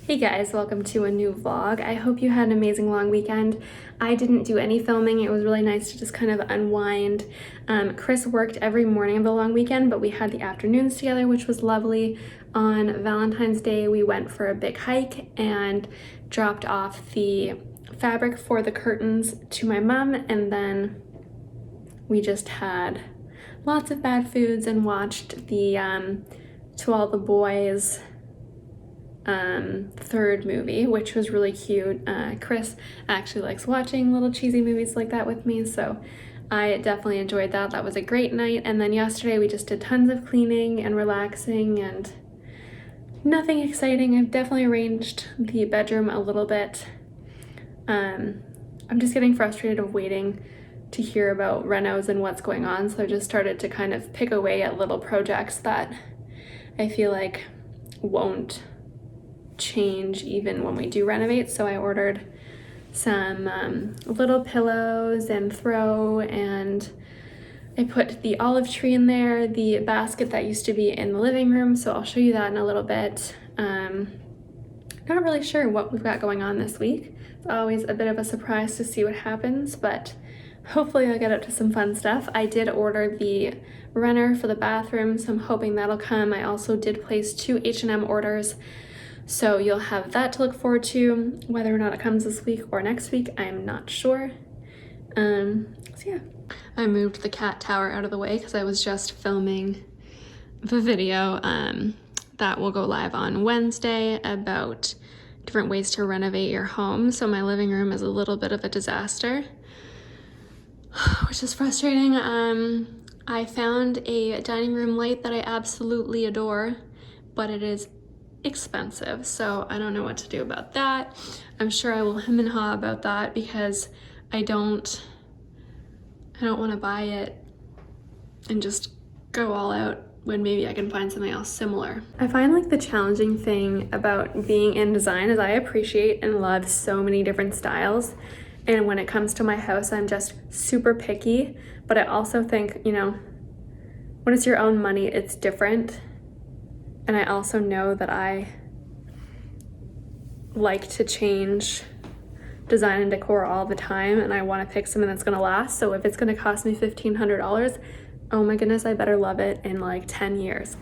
Hey guys, welcome to a new vlog. I hope you had an amazing long weekend. I didn't do any filming. It was really nice to just kind of unwind. Chris worked every morning of the long weekend, but we had the afternoons together, which was lovely. On Valentine's Day, we went for a big hike and dropped off the fabric for the curtains to my mom, and then we just had lots of bad foods and watched the To All the Boys third movie, which was really cute. Chris actually likes watching little cheesy movies like that with me, so I definitely enjoyed that. That was a great night. And then yesterday we just did tons of cleaning and relaxing and nothing exciting. I've definitely arranged the bedroom a little bit. I'm just getting frustrated of waiting to hear about renos and what's going on, so I just started to kind of pick away at little projects that I feel like won't change even when we do renovate. So I ordered some little pillows and throw, and I put the olive tree in there, the basket that used to be in the living room, so I'll show you that in a little bit. Not really sure what we've got going on this week. It's always a bit of a surprise to see what happens, but hopefully I'll get up to some fun stuff. I did order the runner for the bathroom, so I'm hoping that'll come. I also did place 2 H&M orders, so you'll have that to look forward to. Whether or not it comes this week or next week, I'm not sure. So yeah. I moved the cat tower out of the way because I was just filming the video that will go live on Wednesday about different ways to renovate your home. So my living room is a little bit of a disaster, which is frustrating. I found a dining room light that I absolutely adore, but it is expensive, so I don't know what to do about that. I'm sure I will hem and haw about that because I don't want to buy it and just go all out when maybe I can find something else similar. I find like the challenging thing about being in design is I appreciate and love so many different styles, and when it comes to my house I'm just super picky, but I also think, you know, when it's your own money it's different. And I also know that I like to change design and decor all the time, and I want to pick something that's going to last. So if it's going to cost me $1,500, oh my goodness, I better love it in like 10 years.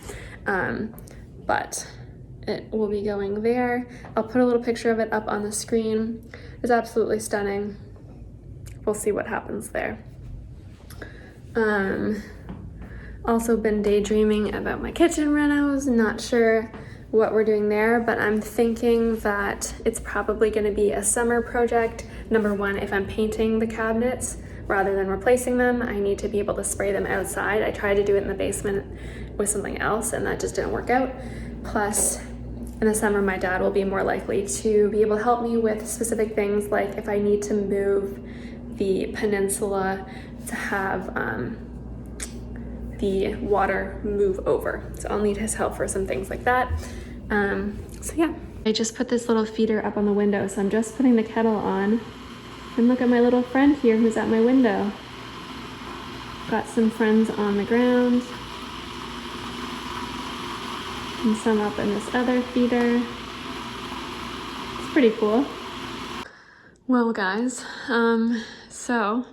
But it will be going there. I'll put a little picture of it up on the screen. It's absolutely stunning. We'll see what happens there. Also been daydreaming about my kitchen renos. Not sure what we're doing there, but I'm thinking that it's probably going to be a summer project. Number one, if I'm painting the cabinets rather than replacing them, I need to be able to spray them outside. I tried to do it in the basement with something else and that just didn't work out. Plus, in the summer, my dad will be more likely to be able to help me with specific things, like if I need to move the peninsula to have the water move over. So I'll need his help for some things like that. So yeah. I just put this little feeder up on the window, so I'm just putting the kettle on. And look at my little friend here who's at my window. Got some friends on the ground. And some up in this other feeder. It's pretty cool. Well guys, so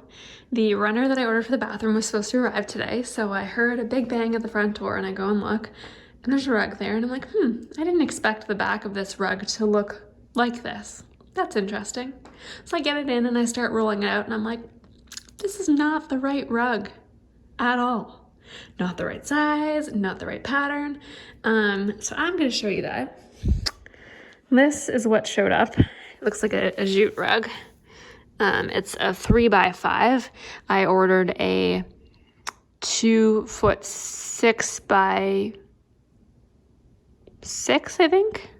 the runner that I ordered for the bathroom was supposed to arrive today, so I heard a big bang at the front door and I go and look, and there's a rug there, and I'm like, I didn't expect the back of this rug to look like this. That's interesting. So I get it in and I start rolling it out, and I'm like, this is not the right rug at all. Not the right size, not the right pattern. So I'm gonna show you that. This is what showed up. It looks like a jute rug. It's a 3x5. I ordered a 2'6" by 6", I think.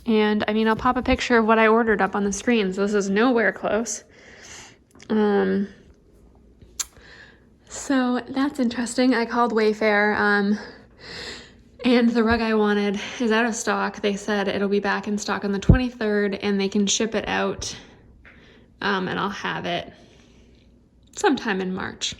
And I mean, I'll pop a picture of what I ordered up on the screen. So this is nowhere close. So that's interesting. I called Wayfair, and the rug I wanted is out of stock. They said it'll be back in stock on the 23rd and they can ship it out. And I'll have it sometime in March.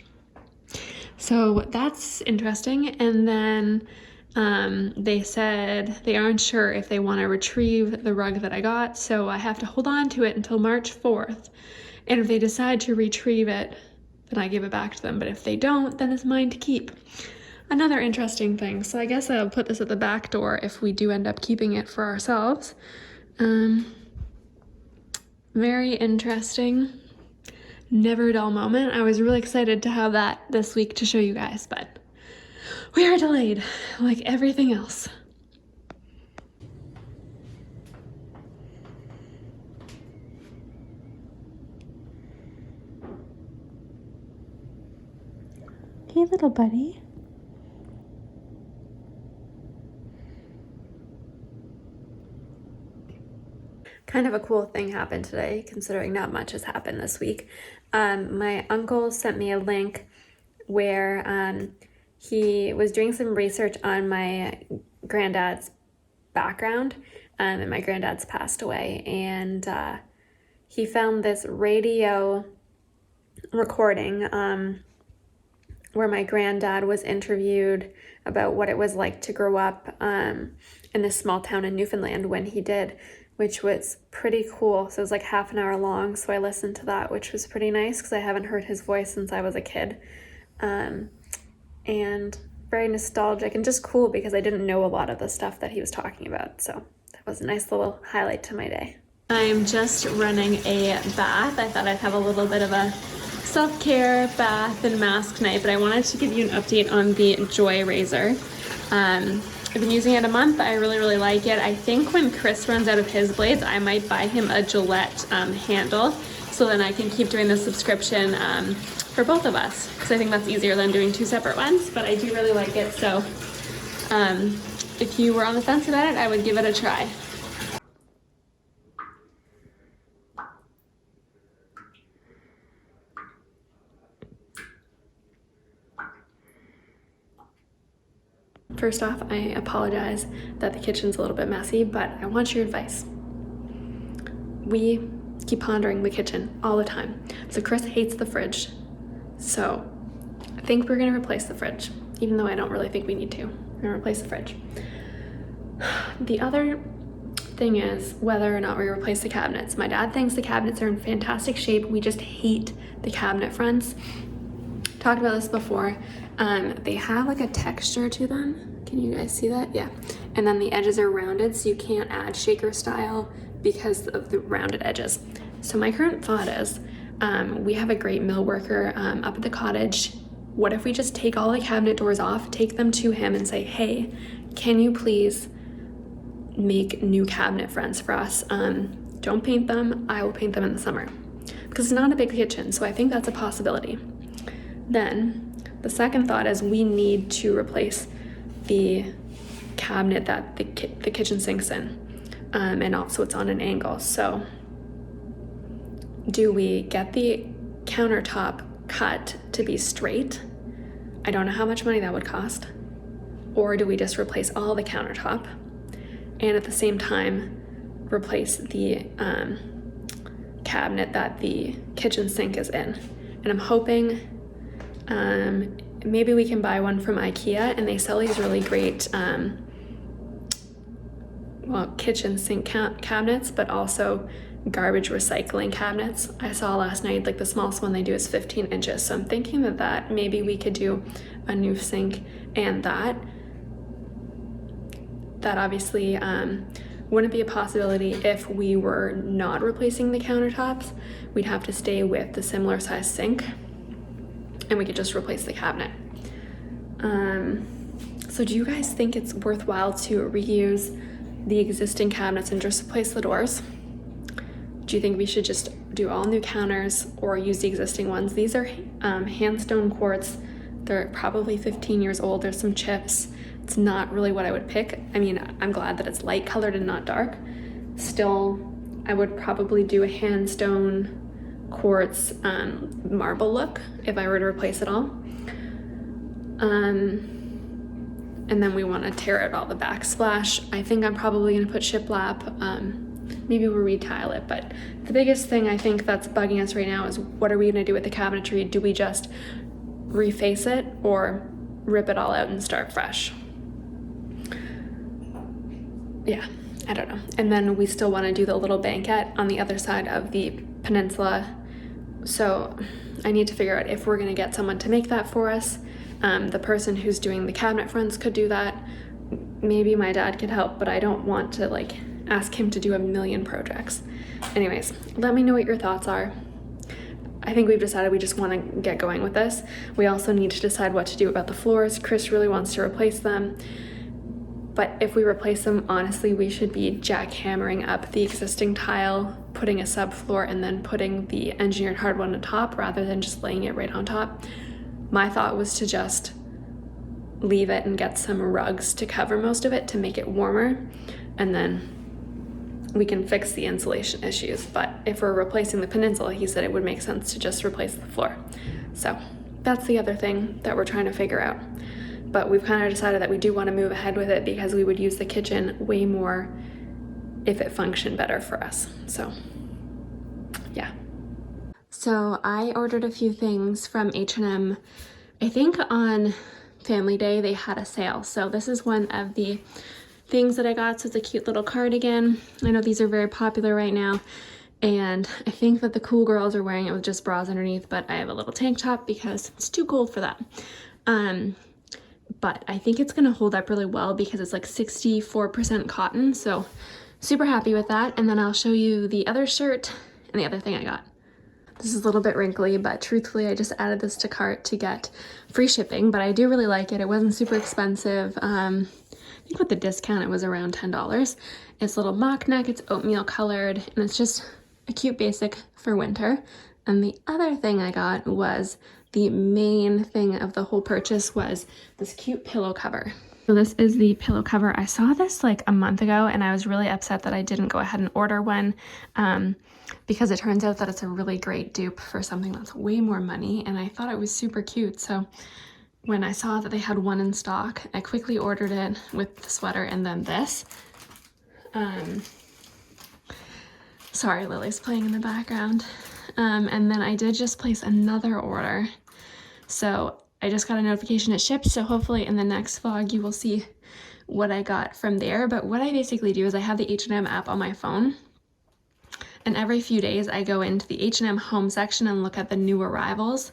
So that's interesting. And then They said they aren't sure if they want to retrieve the rug that I got, so I have to hold on to it until March 4th. And if they decide to retrieve it, then I give it back to them. But if they don't, then it's mine to keep. Another interesting thing. So I guess I'll put this at the back door if we do end up keeping it for ourselves. Very interesting. Never a dull moment. I was really excited to have that this week to show you guys, but we are delayed like everything else. Hey, little buddy. Kind of a cool thing happened today, considering not much has happened this week. My uncle sent me a link where he was doing some research on my granddad's background, and my granddad's passed away, and he found this radio recording where my granddad was interviewed about what it was like to grow up in this small town in Newfoundland when he did, which was pretty cool. So it was like half an hour long, so I listened to that, which was pretty nice because I haven't heard his voice since I was a kid. And very nostalgic and just cool because I didn't know a lot of the stuff that he was talking about. So that was a nice little highlight to my day. I'm just running a bath. I thought I'd have a little bit of a self-care bath and mask night, but I wanted to give you an update on the Joy razor. I've been using it a month. I really like it. I think when Chris runs out of his blades, I might buy him a Gillette handle, so then I can keep doing the subscription for both of us, because I think that's easier than doing two separate ones, but I do really like it. So if you were on the fence about it, I would give it a try. First off, I apologize that the kitchen's a little bit messy, but I want your advice. We keep pondering the kitchen all the time. So Chris hates the fridge. So I think we're gonna replace the fridge, even though I don't really think we need to. We're gonna replace the fridge. The other thing is whether or not we replace the cabinets. My dad thinks the cabinets are in fantastic shape. We just hate the cabinet fronts. Talked about this before. They have like a texture to them. Can you guys see that? Yeah. And then the edges are rounded, so you can't add shaker style because of the rounded edges. So my current thought is, we have a great mill worker up at the cottage. What if we just take all the cabinet doors off, take them to him and say, hey, can you please make new cabinet fronts for us? Don't paint them, I will paint them in the summer. Because it's not a big kitchen, so I think that's a possibility. Then the second thought is we need to replace the cabinet that the kitchen sink's in, and also it's on an angle. So do we get the countertop cut to be straight? I don't know how much money that would cost. Or do we just replace all the countertop and at the same time replace the cabinet that the kitchen sink is in? And I'm hoping maybe we can buy one from IKEA, and they sell these really great kitchen sink cabinets, but also garbage recycling cabinets. I saw last night, like the smallest one they do is 15 inches. So I'm thinking that maybe we could do a new sink, and that obviously wouldn't be a possibility if we were not replacing the countertops. We'd have to stay with the similar size sink, and we could just replace the cabinet. So do you guys think it's worthwhile to reuse the existing cabinets and just replace the doors? Do you think we should just do all new counters or use the existing ones? These are handstone quartz. They're probably 15 years old. There's some chips. It's not really what I would pick. I mean, I'm glad that it's light colored and not dark. Still, I would probably do a handstone quartz marble look if I were to replace it all. And then we want to tear out all the backsplash. I think I'm probably going to put shiplap. Maybe we'll retile it, but the biggest thing I think that's bugging us right now is what are we going to do with the cabinetry? Do we just reface it or rip it all out and start fresh? yeah, I don't know. And then we still want to do the little banquette on the other side of the peninsula. So I need to figure out if we're going to get someone to make that for us. The person who's doing the cabinet fronts could do that. Maybe my dad could help, but I don't want to like ask him to do a million projects. Anyways, let me know what your thoughts are. I think we've decided we just want to get going with this. We also need to decide what to do about the floors. Chris really wants to replace them. But if we replace them, honestly, we should be jackhammering up the existing tile, putting a subfloor, and then putting the engineered hard one on top rather than just laying it right on top. My thought was to just leave it and get some rugs to cover most of it to make it warmer, and then we can fix the insulation issues. But if we're replacing the peninsula, he said it would make sense to just replace the floor. So that's the other thing that we're trying to figure out. But we've kind of decided that we do want to move ahead with it because we would use the kitchen way more if it functioned better for us. So, yeah. So I ordered a few things from H&M. I think on Family Day they had a sale. So this is one of the things that I got. So it's a cute little cardigan. I know these are very popular right now. And I think that the cool girls are wearing it with just bras underneath, but I have a little tank top because it's too cold for that. But I think it's gonna hold up really well because it's like 64% cotton, so super happy with that. And then I'll show you the other shirt and the other thing I got. This is a little bit wrinkly, but truthfully I just added this to cart to get free shipping, but I do really like it. It wasn't super expensive. I think with the discount it was around $10. It's a little mock neck, it's oatmeal colored, and it's just a cute basic for winter. And the other thing I got was the main thing of the whole purchase was this cute pillow cover. So this is the pillow cover. I saw this like a month ago and I was really upset that I didn't go ahead and order one because it turns out that it's a really great dupe for something that's way more money, and I thought it was super cute. So when I saw that they had one in stock, I quickly ordered it with the sweater and then this. Sorry, Lily's playing in the background. And then I did just place another order. So I just got a notification it shipped, so hopefully in the next vlog you will see what I got from there. But what I basically do is I have the H&M app on my phone, and every few days I go into the H&M home section and look at the new arrivals,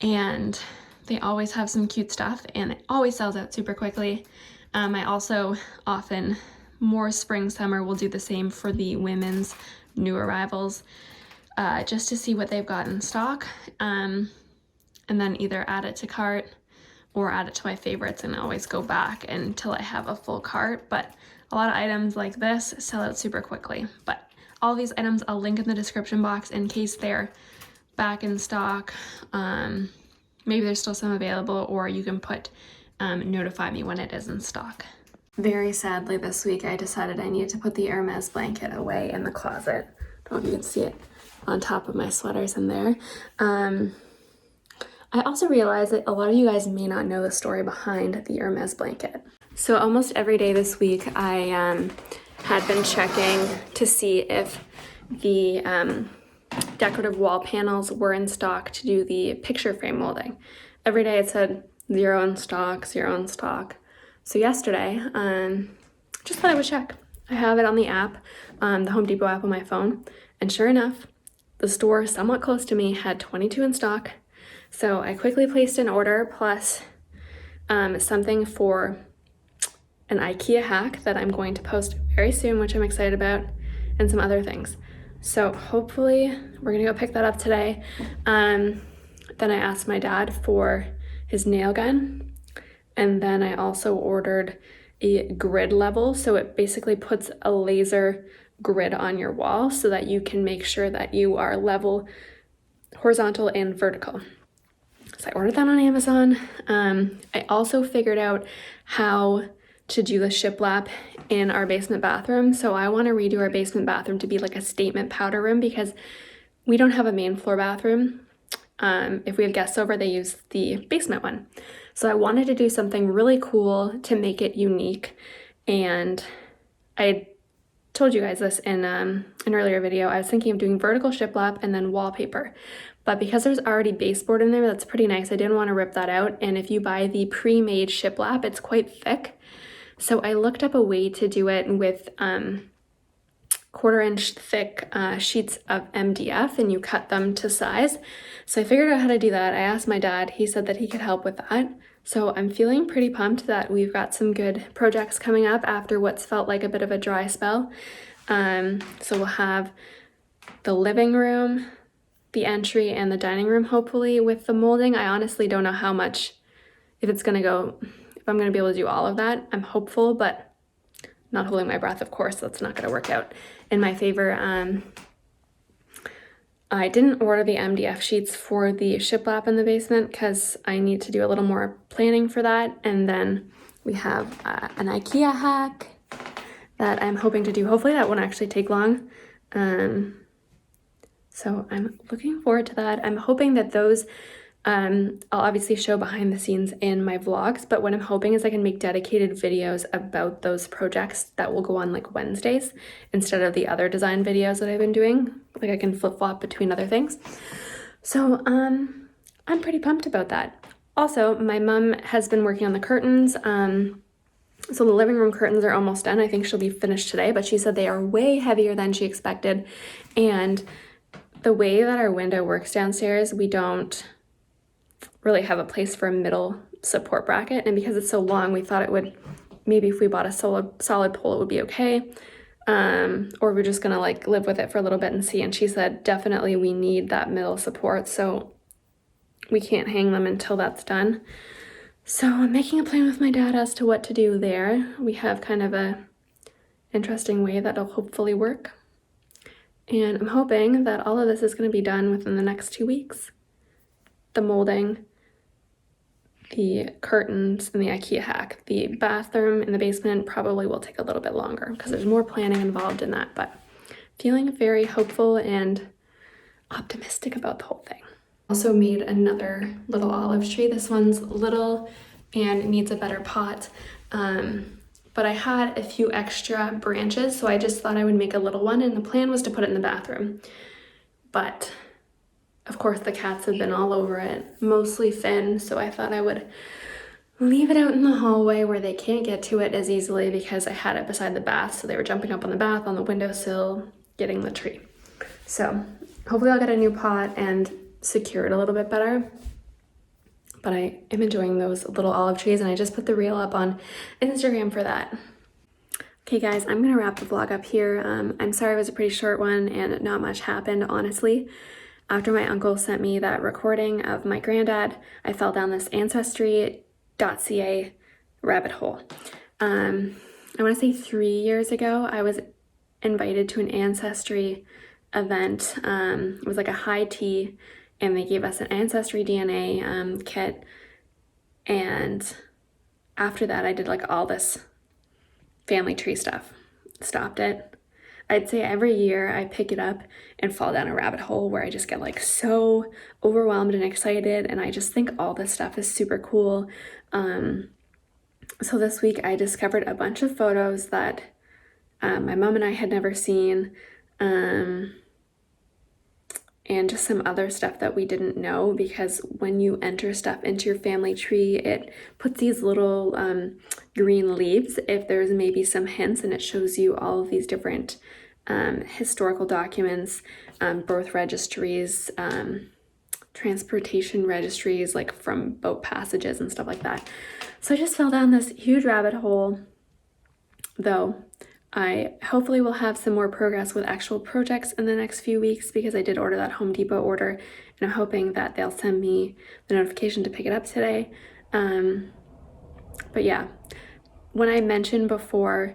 and they always have some cute stuff and it always sells out super quickly. I also often, more spring summer, will do the same for the women's new arrivals just to see what they've got in stock. And then either add it to cart or add it to my favorites, and always go back until I have a full cart. But a lot of items like this sell out super quickly. But all these items I'll link in the description box in case they're back in stock. Maybe there's still some available, or you can put notify me when it is in stock. Very sadly this week I decided I needed to put the Hermes blanket away in the closet. I don't know if you can see it on top of my sweaters in there. I also realized that a lot of you guys may not know the story behind the Hermes blanket. So almost every day this week I had been checking to see if the decorative wall panels were in stock to do the picture frame molding. Every day it said 0 in stock, 0 in stock. So yesterday, just thought I would check. I have it on the app, the Home Depot app on my phone, and sure enough, the store somewhat close to me had 22 in stock. So I quickly placed an order, plus something for an IKEA hack that I'm going to post very soon, which I'm excited about, and some other things. So hopefully we're gonna go pick that up today. Then I asked my dad for his nail gun, and then I also ordered a grid level. So it basically puts a laser grid on your wall so that you can make sure that you are level, horizontal, and vertical. So I ordered that on Amazon. I also figured out how to do the shiplap in our basement bathroom. So I want to redo our basement bathroom to be like a statement powder room because we don't have a main floor bathroom. If we have guests over, they use the basement one. So I wanted to do something really cool to make it unique. And I told you guys this in an earlier video. I was thinking of doing vertical shiplap and then wallpaper. But because there's already baseboard in there, that's pretty nice. I didn't want to rip that out. And if you buy the pre-made shiplap, it's quite thick. So I looked up a way to do it with 1/4 inch thick sheets of MDF, and you cut them to size. So I figured out how to do that. I asked my dad, he said that he could help with that. So I'm feeling pretty pumped that we've got some good projects coming up after what's felt like a bit of a dry spell. So we'll have the living room, the entry, and the dining room hopefully with the molding. I honestly don't know how much, if I'm gonna be able to do all of that. I'm hopeful, but not holding my breath, of course. That's not gonna work out in my favor. I didn't order the MDF sheets for the shiplap in the basement because I need to do a little more planning for that. And then we have an IKEA hack that I'm hoping to do. Hopefully that won't actually take long. So I'm looking forward to that. I'm hoping that those, I'll obviously show behind the scenes in my vlogs, but what I'm hoping is I can make dedicated videos about those projects that will go on like Wednesdays instead of the other design videos that I've been doing. Like I can flip-flop between other things. So I'm pretty pumped about that. Also, my mom has been working on the curtains. So the living room curtains are almost done. I think she'll be finished today, but she said they are way heavier than she expected. And the way that our window works downstairs, we don't really have a place for a middle support bracket, and because it's so long, we thought it would, maybe if we bought a solid pole it would be okay, or we're just gonna like live with it for a little bit and see. And she said definitely we need that middle support, so we can't hang them until that's done. So I'm making a plan with my dad as to what to do there. We have kind of a interesting way that'll hopefully work, and I'm hoping that all of this is going to be done within the next 2 weeks. The molding, the curtains, and the IKEA hack. The bathroom in the basement probably will take a little bit longer because there's more planning involved in that, but feeling very hopeful and optimistic about the whole thing. Also made another little olive tree. This one's little and needs a better pot, but I had a few extra branches, so I just thought I would make a little one, and the plan was to put it in the bathroom. But of course the cats have been all over it, mostly Finn, so I thought I would leave it out in the hallway where they can't get to it as easily because I had it beside the bath, so they were jumping up on the bath, on the windowsill, getting the tree. So hopefully I'll get a new pot and secure it a little bit better. But I am enjoying those little olive trees, and I just put the reel up on Instagram for that. Okay guys, I'm gonna wrap the vlog up here. I'm sorry it was a pretty short one and not much happened, honestly. After my uncle sent me that recording of my granddad, I fell down this Ancestry.ca rabbit hole. I wanna say 3 years ago, I was invited to an Ancestry event. It was like a high tea, and they gave us an Ancestry DNA kit. And after that, I did like all this family tree stuff. Stopped it. I'd say every year I pick it up and fall down a rabbit hole where I just get like so overwhelmed and excited, and I just think all this stuff is super cool. So this week I discovered a bunch of photos that my mom and I had never seen, and just some other stuff that we didn't know, because when you enter stuff into your family tree, it puts these little green leaves if there's maybe some hints, and it shows you all of these different historical documents, birth registries, transportation registries, like from boat passages and stuff like that. So I just fell down this huge rabbit hole, though I hopefully will have some more progress with actual projects in the next few weeks, because I did order that Home Depot order, and I'm hoping that they'll send me the notification to pick it up today. But yeah, when I mentioned before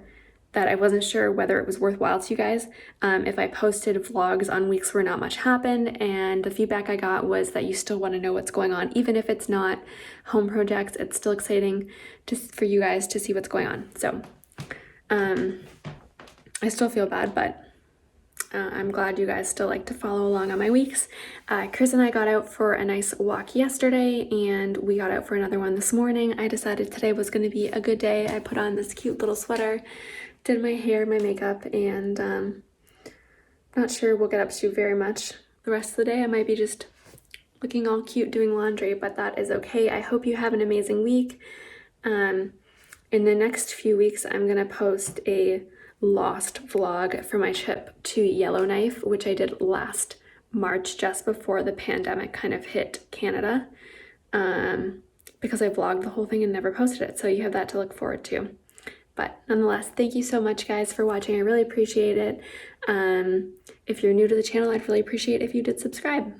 that I wasn't sure whether it was worthwhile to you guys if I posted vlogs on weeks where not much happened, and the feedback I got was that you still want to know what's going on. Even if it's not home projects, it's still exciting for you guys to see what's going on. So I still feel bad, but I'm glad you guys still like to follow along on my weeks. Chris and I got out for a nice walk yesterday, and we got out for another one this morning. I decided today was going to be a good day. I put on this cute little sweater, did my hair, my makeup, and not sure we'll get up to very much the rest of the day. I might be just looking all cute doing laundry, but that is okay. I hope you have an amazing week. In the next few weeks, I'm gonna post a lost vlog for my trip to Yellowknife, which I did last March, just before the pandemic kind of hit Canada, because I vlogged the whole thing and never posted it. So you have that to look forward to. But nonetheless, thank you so much, guys, for watching. I really appreciate it. If you're new to the channel, I'd really appreciate if you did subscribe.